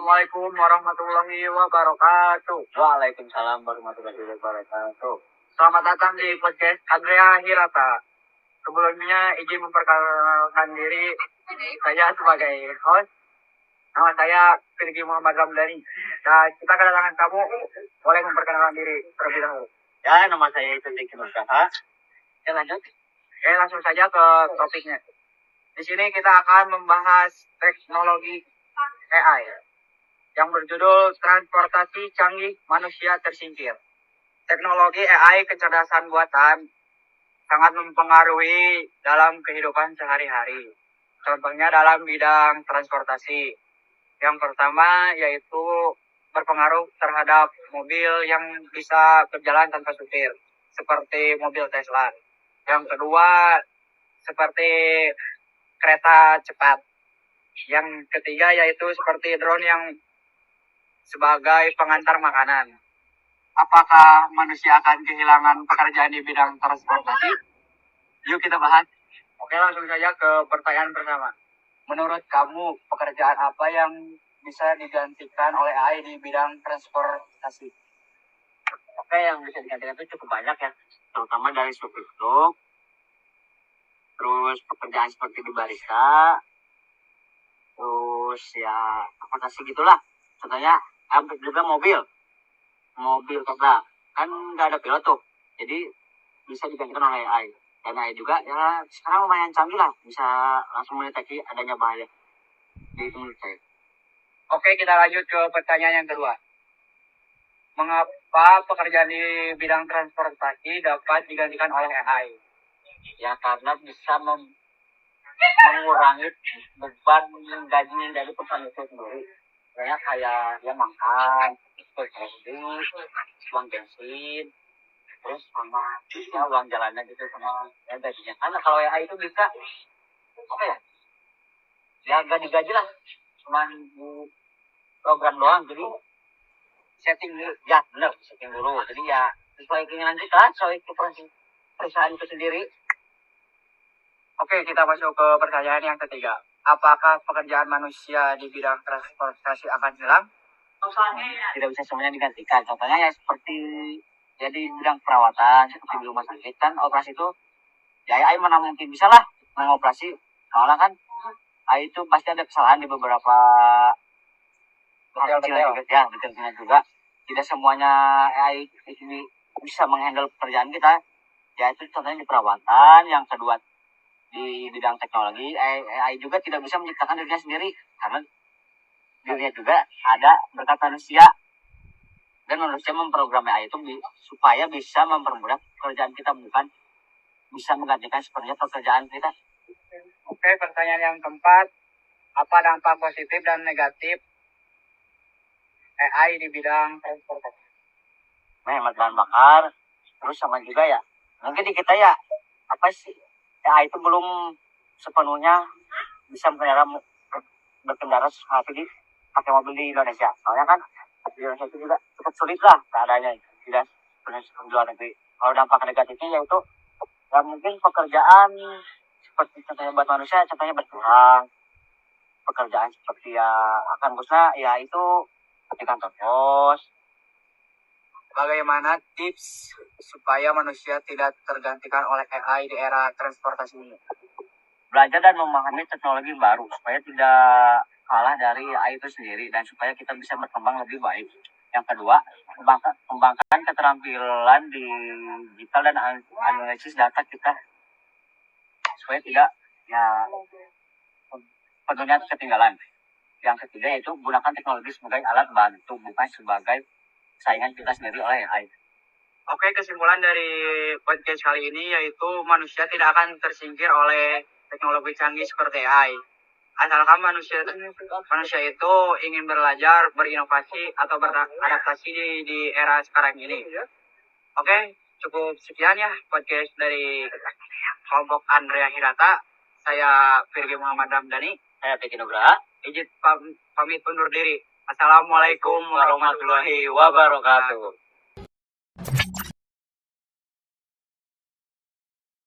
Assalamualaikum warahmatullahi wabarakatuh. Waalaikumsalam warahmatullahi wabarakatuh. Selamat datang di podcast Andrea Hirata. Sebelumnya izin memperkenalkan diri saya sebagai host. Nama saya Firgi Muhammad Ramdhani. Nah, kita kedatangan tamu, boleh memperkenalkan diri terlebih dahulu. Ya, nama saya itu Diki Nusaha. Oke, lanjut. Oke, langsung saja ke topiknya. Di sini kita akan membahas teknologi AI yang berjudul Transportasi Canggih Manusia Tersingkir. Teknologi AI kecerdasan buatan sangat mempengaruhi dalam kehidupan sehari-hari. Contohnya dalam bidang transportasi. Yang pertama yaitu berpengaruh terhadap mobil yang bisa berjalan tanpa supir, seperti mobil Tesla. Yang kedua seperti kereta cepat. Yang ketiga yaitu seperti drone yang sebagai pengantar makanan. Apakah manusia akan kehilangan pekerjaan di bidang transportasi? Yuk kita bahas. Oke, langsung saja ke pertanyaan pertama. Menurut kamu, pekerjaan apa yang bisa digantikan oleh AI di bidang transportasi? Oke, yang bisa digantikan itu cukup banyak ya. Terutama dari supir truk, terus pekerjaan seperti di barista, terus ya apa sih gitulah. Contohnya juga mobil Tesla kan nggak ada pilot tuh, jadi bisa digantikan oleh AI. Dan AI juga ya sekarang lumayan canggih lah, bisa langsung mendeteksi adanya bahaya. Jadi itu menurut saya. Oke, kita lanjut ke pertanyaan yang kedua. Mengapa pekerjaan di bidang transportasi dapat digantikan oleh AI? Ya karena bisa mengurangi beban gaji dari perusahaan itu sendiri. Kayak ya makan, kredit, uang bensin, terus sama ya uang jalannya gitu sama ya gajinya. Karena kalau AI itu bisa apa ya? Ya gak digaji lah, cuman program doang. Jadi setting dulu, ya benar setting dulu. Jadi ya sesuai keinginan kita, sesuai perusahaan itu sendiri. Oke, kita masuk ke pertanyaan yang ketiga. Apakah pekerjaan manusia di bidang transportasi akan hilang? Tidak bisa semuanya digantikan. Contohnya ya seperti ya di bidang perawatan, seperti di rumah sakit kan operasi itu ya AI mana mungkin bisa lah mengoperasi. Soalnya kan AI itu pasti ada kesalahan di beberapa detailnya juga. Tidak semuanya AI ini bisa menghandle pekerjaan kita. Ya itu contohnya di perawatan. Yang kedua di bidang teknologi, AI juga tidak bisa menciptakan dirinya sendiri karena dirinya juga ada berkat manusia, dan manusia memprogram AI itu supaya bisa mempermudah pekerjaan kita, bukan bisa menggantikan sepenuhnya pekerjaan kita. Oke, pertanyaan yang keempat, apa dampak positif dan negatif AI di bidang transportasi? Menghemat bahan bakar, terus sama juga ya mungkin di kita ya apa sih AI itu belum sepenuhnya bisa berkendara seperti pakai mobil di Indonesia. Soalnya kan di Indonesia itu juga cukup sulit lah keadaannya, tidak seperti di luar negeri. Kalau dampak negatifnya yaitu ya mungkin pekerjaan seperti contohnya buat manusia, contohnya berkurang. Pekerjaan seperti ya akan musnah ya itu di kantor pos. Bagaimana tips supaya manusia tidak tergantikan oleh AI di era transportasi ini? Belajar dan memahami teknologi baru supaya tidak kalah dari AI itu sendiri dan supaya kita bisa berkembang lebih baik. Yang kedua, kembangkan keterampilan di digital dan analisis data kita supaya tidak ya penuhnya ketinggalan. Yang ketiga yaitu gunakan teknologi sebagai alat bantu, bukan sebagai saingan kita sendiri oleh AI. Oke, kesimpulan dari podcast kali ini yaitu manusia tidak akan tersingkir oleh teknologi canggih seperti AI. Asalkan manusia itu ingin belajar, berinovasi, atau beradaptasi di era sekarang ini. Oke, cukup sekian ya podcast dari kelompok Andrea Hirata. Saya Firgi Muhammad Ramdhani. Saya Diki Nusaha. Izin pamit undur diri. Assalamualaikum warahmatullahi wabarakatuh.